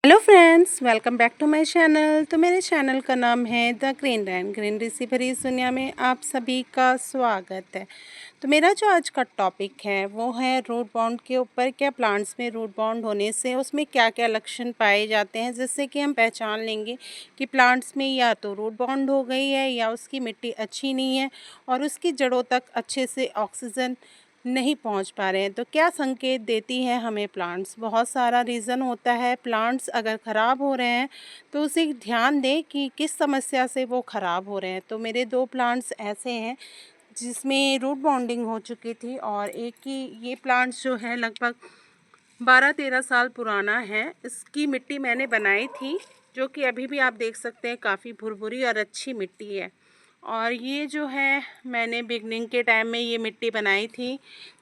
Hello friends, welcome back to my channel. तो मेरे channel का नाम है द ग्रीन रैन। ग्रीनरी भरी इस दुनिया में आप सभी का स्वागत है। तो मेरा जो आज का टॉपिक है वो है रूट बाउंड के ऊपर। क्या प्लांट्स में रूट बाउंड होने से उसमें क्या क्या लक्षण पाए जाते हैं, जिससे कि हम पहचान लेंगे कि प्लांट्स में या तो रूट बाउंड हो गई है या उसकी मिट्टी अच्छी नहीं है और उसकी जड़ों तक अच्छे से ऑक्सीजन नहीं पहुंच पा रहे हैं। तो क्या संकेत देती है हमें प्लांट्स? बहुत सारा रीज़न होता है। प्लांट्स अगर ख़राब हो रहे हैं तो उसे ध्यान दें कि किस समस्या से वो ख़राब हो रहे हैं। तो मेरे दो प्लांट्स ऐसे हैं जिसमें रूट बॉन्डिंग हो चुकी थी, और एक की ये प्लांट्स जो है लगभग 12-13 साल पुराना है। इसकी मिट्टी मैंने बनाई थी, जो कि अभी भी आप देख सकते हैं काफ़ी भुरभुरी और अच्छी मिट्टी है। और ये जो है मैंने बिगनिंग के टाइम में ये मिट्टी बनाई थी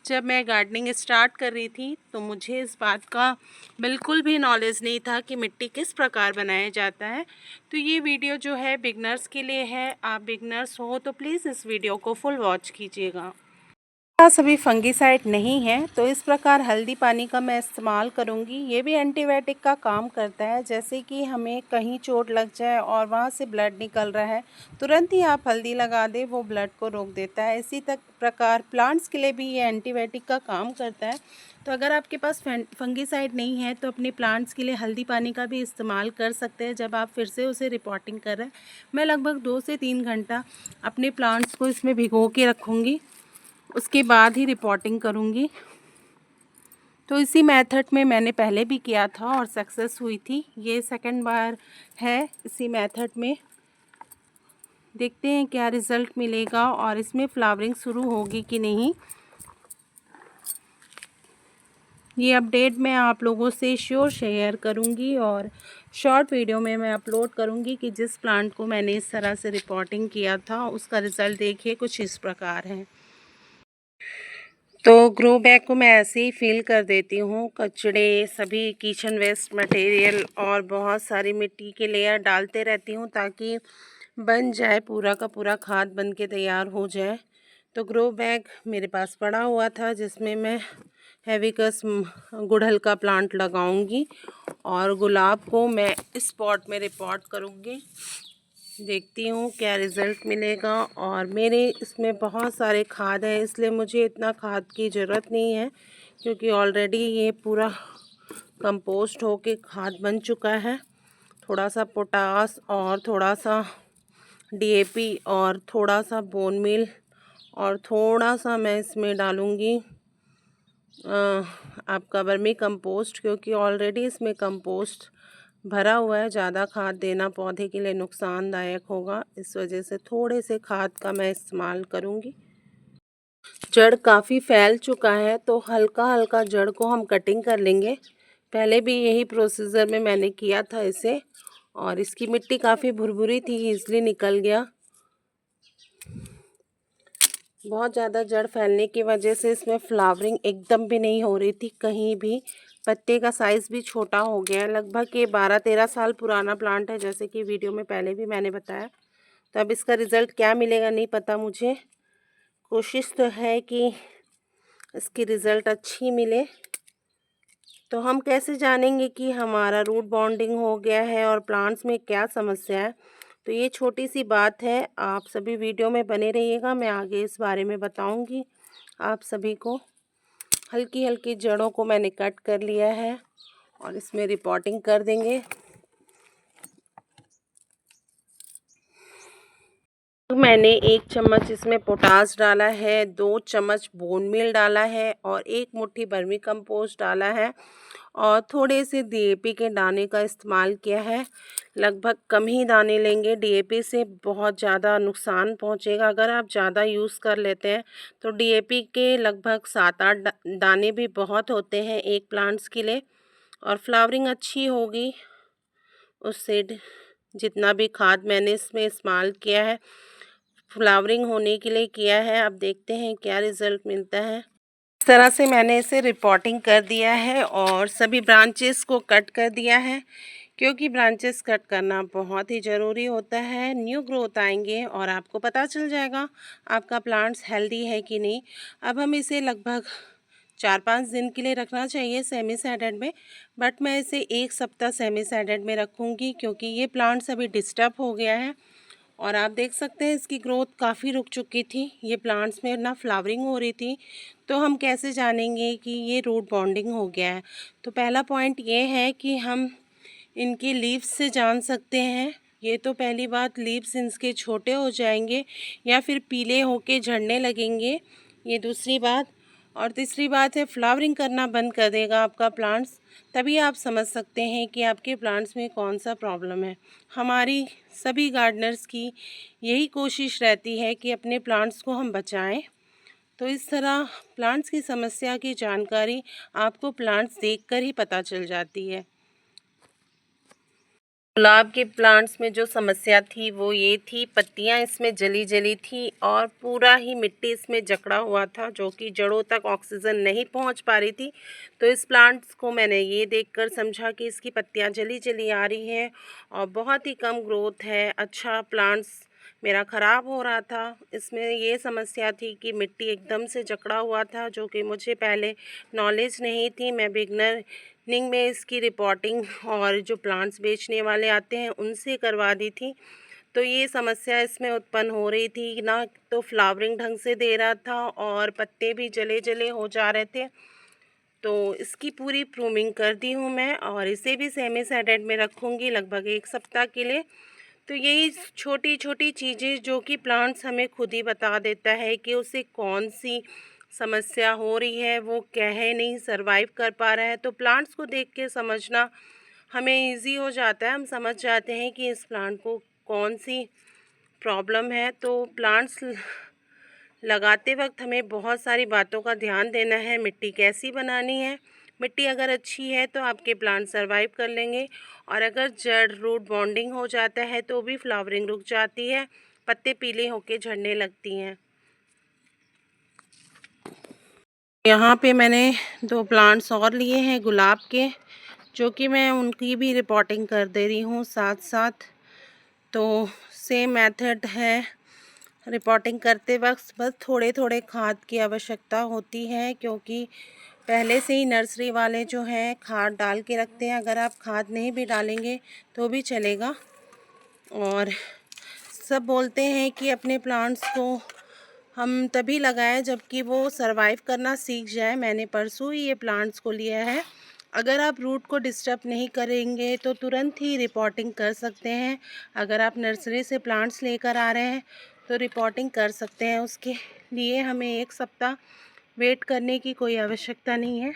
जब मैं गार्डनिंग स्टार्ट कर रही थी। तो मुझे इस बात का बिल्कुल भी नॉलेज नहीं था कि मिट्टी किस प्रकार बनाया जाता है। तो ये वीडियो जो है बिगनर्स के लिए है। आप बिगनर्स हो तो प्लीज़ इस वीडियो को फुल वॉच कीजिएगा। पास अभी फंगीसाइड नहीं है तो इस प्रकार हल्दी पानी का मैं इस्तेमाल करूंगी। ये भी एंटीबायोटिक का काम करता है। जैसे कि हमें कहीं चोट लग जाए और वहाँ से ब्लड निकल रहा है, तुरंत ही आप हल्दी लगा दें, वो ब्लड को रोक देता है। इसी तक प्रकार प्लांट्स के लिए भी ये एंटीबायोटिक का काम करता है। तो अगर आपके पास फंगीसाइड नहीं है तो अपने प्लांट्स के लिए हल्दी पानी का भी इस्तेमाल कर सकते हैं। जब आप फिर से उसे रिपोर्टिंग कर रहे हैं, मैं लगभग 2 से 3 घंटा अपने प्लांट्स को इसमें भिगो के रखूँगी, उसके बाद ही रिपोर्टिंग करूँगी। तो इसी मेथड में मैंने पहले भी किया था और सक्सेस हुई थी। ये सेकंड बार है इसी मेथड में। देखते हैं क्या रिज़ल्ट मिलेगा और इसमें फ्लावरिंग शुरू होगी कि नहीं। ये अपडेट मैं आप लोगों से श्योर शेयर करूँगी और शॉर्ट वीडियो में मैं अपलोड करूँगी कि जिस प्लांट को मैंने इस तरह से रिपोर्टिंग किया था उसका रिज़ल्ट देखिए कुछ इस प्रकार है। तो ग्रो बैग को मैं ऐसे ही फिल कर देती हूँ। कचड़े, सभी किचन वेस्ट मटेरियल और बहुत सारी मिट्टी के लेयर डालते रहती हूँ ताकि बन जाए, पूरा का पूरा खाद बन के तैयार हो जाए। तो ग्रो बैग मेरे पास पड़ा हुआ था जिसमें मैं हेविकस गुड़हल का प्लांट लगाऊंगी और गुलाब को मैं इस पॉट में रिपोर्ट करूँगी। देखती हूँ क्या रिज़ल्ट मिलेगा। और मेरे इसमें बहुत सारे खाद है, इसलिए मुझे इतना खाद की ज़रूरत नहीं है, क्योंकि ऑलरेडी ये पूरा कंपोस्ट होके खाद बन चुका है। थोड़ा सा पोटास और थोड़ा सा डीएपी और थोड़ा सा बोन मील और थोड़ा सा मैं इसमें डालूँगी आपका वर्मी कंपोस्ट, क्योंकि ऑलरेडी इसमें कंपोस्ट भरा हुआ है। ज़्यादा खाद देना पौधे के लिए नुकसानदायक होगा, इस वजह से थोड़े से खाद का मैं इस्तेमाल करूँगी। जड़ काफ़ी फैल चुका है तो हल्का हल्का जड़ को हम कटिंग कर लेंगे। पहले भी यही प्रोसीजर में मैंने किया था इसे, और इसकी मिट्टी काफ़ी भुरभुरी थी इसलिए निकल गया। बहुत ज़्यादा जड़ फैलने की वजह से इसमें फ्लावरिंग एकदम भी नहीं हो रही थी कहीं भी। पत्ते का साइज़ भी छोटा हो गया है। लगभग ये 12-13 साल पुराना प्लांट है, जैसे कि वीडियो में पहले भी मैंने बताया। तो अब इसका रिज़ल्ट क्या मिलेगा नहीं पता मुझे। कोशिश तो है कि इसकी रिज़ल्ट अच्छी मिले। तो हम कैसे जानेंगे कि हमारा रूट बॉन्डिंग हो गया है और प्लांट्स में क्या समस्या है? तो ये छोटी सी बात है, आप सभी वीडियो में बने रहिएगा, मैं आगे इस बारे में बताऊंगी आप सभी को। हल्की हल्की जड़ों को मैंने कट कर लिया है और इसमें रिपोर्टिंग कर देंगे। मैंने 1 चम्मच इसमें पोटास डाला है, 2 चम्मच बोन मील डाला है और 1 मुट्ठी वर्मी कंपोस्ट डाला है और थोड़े से डीएपी के दाने का इस्तेमाल किया है। लगभग कम ही दाने लेंगे, डीएपी से बहुत ज़्यादा नुकसान पहुंचेगा। अगर आप ज़्यादा यूज़ कर लेते हैं तो डीएपी के लगभग 7-8 दाने भी बहुत होते हैं एक प्लांट्स के लिए, और फ्लावरिंग अच्छी होगी उससे। जितना भी खाद मैंने इसमें इस्तेमाल किया है फ्लावरिंग होने के लिए किया है। अब देखते हैं क्या रिज़ल्ट मिलता है। इस तरह से मैंने इसे रिपोर्टिंग कर दिया है और सभी ब्रांचेस को कट कर दिया है, क्योंकि ब्रांचेस कट करना बहुत ही ज़रूरी होता है। न्यू ग्रोथ आएंगे और आपको पता चल जाएगा आपका प्लांट्स हेल्दी है कि नहीं। अब हम इसे लगभग 4-5 दिन के लिए रखना चाहिए सेमी सैडेड में, बट मैं इसे 1 सप्ताह सेमी सैडेड में रखूँगी क्योंकि ये प्लांट्स अभी डिस्टर्ब हो गया है। और आप देख सकते हैं इसकी ग्रोथ काफ़ी रुक चुकी थी, ये प्लांट्स में ना फ्लावरिंग हो रही थी। तो हम कैसे जानेंगे कि ये रूट बॉन्डिंग हो गया है? तो पहला पॉइंट ये है कि हम इनके लीव्स से जान सकते हैं। ये तो पहली बात, लीव्स इनके छोटे हो जाएंगे या फिर पीले होके झड़ने लगेंगे, ये दूसरी बात। और तीसरी बात है, फ्लावरिंग करना बंद कर देगा आपका प्लांट्स। तभी आप समझ सकते हैं कि आपके प्लांट्स में कौन सा प्रॉब्लम है। हमारी सभी गार्डनर्स की यही कोशिश रहती है कि अपने प्लांट्स को हम बचाएं। तो इस तरह प्लांट्स की समस्या की जानकारी आपको प्लांट्स देखकर ही पता चल जाती है। गुलाब के प्लांट्स में जो समस्या थी वो ये थी, पत्तियां इसमें जली जली थी और पूरा ही मिट्टी इसमें जकड़ा हुआ था, जो कि जड़ों तक ऑक्सीजन नहीं पहुंच पा रही थी। तो इस प्लांट्स को मैंने ये देखकर समझा कि इसकी पत्तियां जली जली आ रही हैं और बहुत ही कम ग्रोथ है। अच्छा, प्लांट्स मेरा ख़राब हो रहा था। इसमें ये समस्या थी कि मिट्टी एकदम से जकड़ा हुआ था, जो कि मुझे पहले नॉलेज नहीं थी। मैं बिगनर निंग में इसकी रिपोर्टिंग और जो प्लांट्स बेचने वाले आते हैं उनसे करवा दी थी। तो ये समस्या इसमें उत्पन्न हो रही थी, ना तो फ्लावरिंग ढंग से दे रहा था और पत्ते भी जले जले हो जा रहे थे। तो इसकी पूरी प्रूनिंग कर दी हूँ मैं और इसे भी सेमी सैडेड में रखूँगी लगभग 1 सप्ताह के लिए। तो यही छोटी छोटी चीज़ें जो कि प्लांट्स हमें खुद ही बता देता है कि उसे कौन सी समस्या हो रही है, वो कहे नहीं सरवाइव कर पा रहा है। तो प्लांट्स को देख के समझना हमें इजी हो जाता है, हम समझ जाते हैं कि इस प्लांट को कौन सी प्रॉब्लम है। तो प्लांट्स लगाते वक्त हमें बहुत सारी बातों का ध्यान देना है। मिट्टी कैसी बनानी है, मिट्टी अगर अच्छी है तो आपके प्लांट सरवाइव कर लेंगे, और अगर जड़ रूट बॉन्डिंग हो जाता है तो भी फ्लावरिंग रुक जाती है, पत्ते पीले होके झड़ने लगती हैं। यहाँ पे मैंने 2 प्लांट्स और लिए हैं गुलाब के, जो कि मैं उनकी भी रिपोर्टिंग कर दे रही हूँ साथ साथ। तो सेम मेथड है, रिपोर्टिंग करते वक्त बस थोड़े थोड़े खाद की आवश्यकता होती है, क्योंकि पहले से ही नर्सरी वाले जो हैं खाद डाल के रखते हैं। अगर आप खाद नहीं भी डालेंगे तो भी चलेगा। और सब बोलते हैं कि अपने प्लांट्स को हम तभी लगाएं जबकि वो सरवाइव करना सीख जाए। मैंने परसों ही ये प्लांट्स को लिया है। अगर आप रूट को डिस्टर्ब नहीं करेंगे तो तुरंत ही रिपोर्टिंग कर सकते हैं। अगर आप नर्सरी से प्लांट्स लेकर आ रहे हैं तो रिपोर्टिंग कर सकते हैं। उसके लिए हमें 1 सप्ताह वेट करने की कोई आवश्यकता नहीं है।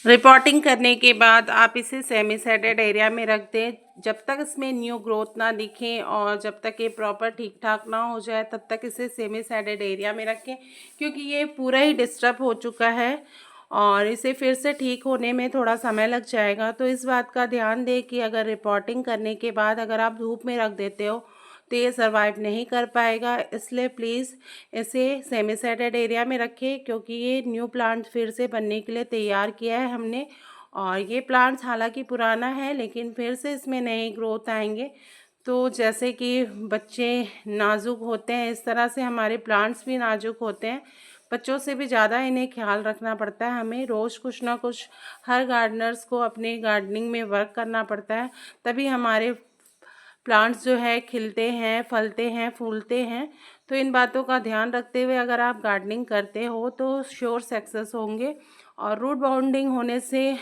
रिपोर्टिंग करने के बाद आप इसे सेमी सैडेड एरिया में रख दें जब तक इसमें न्यू ग्रोथ ना दिखे, और जब तक ये प्रॉपर ठीक ठाक ना हो जाए तब तक इसे सेमी सैडेड एरिया में रखें, क्योंकि ये पूरा ही डिस्टर्ब हो चुका है और इसे फिर से ठीक होने में थोड़ा समय लग जाएगा। तो इस बात का ध्यान दें कि अगर रिपोर्टिंग करने के बाद अगर आप धूप में रख देते हो तो ये सर्वाइव नहीं कर पाएगा। इसलिए प्लीज़ इसे सेमी सैडेड एरिया में रखें, क्योंकि ये न्यू प्लांट फिर से बनने के लिए तैयार किया है हमने। और ये प्लांट्स हालांकि पुराना है लेकिन फिर से इसमें नए ग्रोथ आएंगे। तो जैसे कि बच्चे नाजुक होते हैं, इस तरह से हमारे प्लांट्स भी नाजुक होते हैं। बच्चों से भी ज़्यादा इन्हें ख्याल रखना पड़ता है हमें। रोज़ कुछ ना कुछ हर गार्डनर्स को अपने गार्डनिंग में वर्क करना पड़ता है, तभी हमारे प्लांट्स जो है खिलते हैं, फलते हैं, फूलते हैं। तो इन बातों का ध्यान रखते हुए अगर आप गार्डनिंग करते हो तो श्योर सक्सेस होंगे। और रूट बाउंडिंग होने से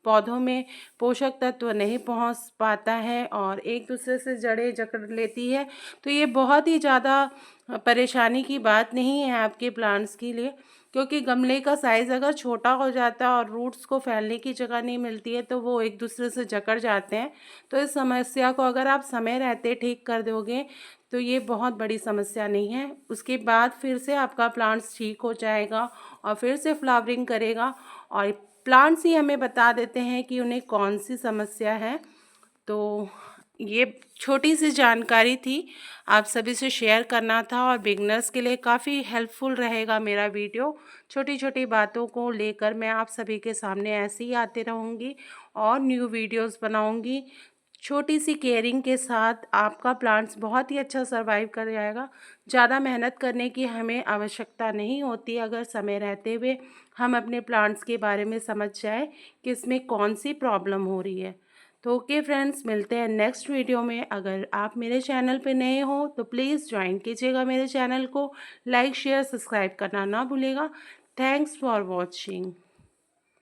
पौधों में पोषक तत्व नहीं पहुंच पाता है और एक दूसरे से जड़ें जकड़ लेती है। तो ये बहुत ही ज़्यादा परेशानी की बात नहीं है आपके प्लांट्स के लिए, क्योंकि गमले का साइज़ अगर छोटा हो जाता है और रूट्स को फैलने की जगह नहीं मिलती है तो वो एक दूसरे से जकड़ जाते हैं। तो इस समस्या को अगर आप समय रहते ठीक कर दोगे तो ये बहुत बड़ी समस्या नहीं है। उसके बाद फिर से आपका प्लांट्स ठीक हो जाएगा और फिर से फ्लावरिंग करेगा। और प्लांट्स ही हमें बता देते हैं कि उन्हें कौन सी समस्या है। तो ये छोटी सी जानकारी थी, आप सभी से शेयर करना था और बिगनर्स के लिए काफ़ी हेल्पफुल रहेगा मेरा वीडियो। छोटी छोटी बातों को लेकर मैं आप सभी के सामने ऐसे ही आते रहूँगी और न्यू वीडियोस बनाऊँगी। छोटी सी केयरिंग के साथ आपका प्लांट्स बहुत ही अच्छा सर्वाइव कर जाएगा। ज़्यादा मेहनत करने की हमें आवश्यकता नहीं होती अगर समय रहते हुए हम अपने प्लांट्स के बारे में समझ जाए कि इसमें कौन सी प्रॉब्लम हो रही है। तो ओके फ्रेंड्स, मिलते हैं नेक्स्ट वीडियो में। अगर आप मेरे चैनल पे नए हो तो प्लीज़ ज्वाइन कीजिएगा मेरे चैनल को, लाइक शेयर सब्सक्राइब करना ना भूलिएगा। Thanks for watching.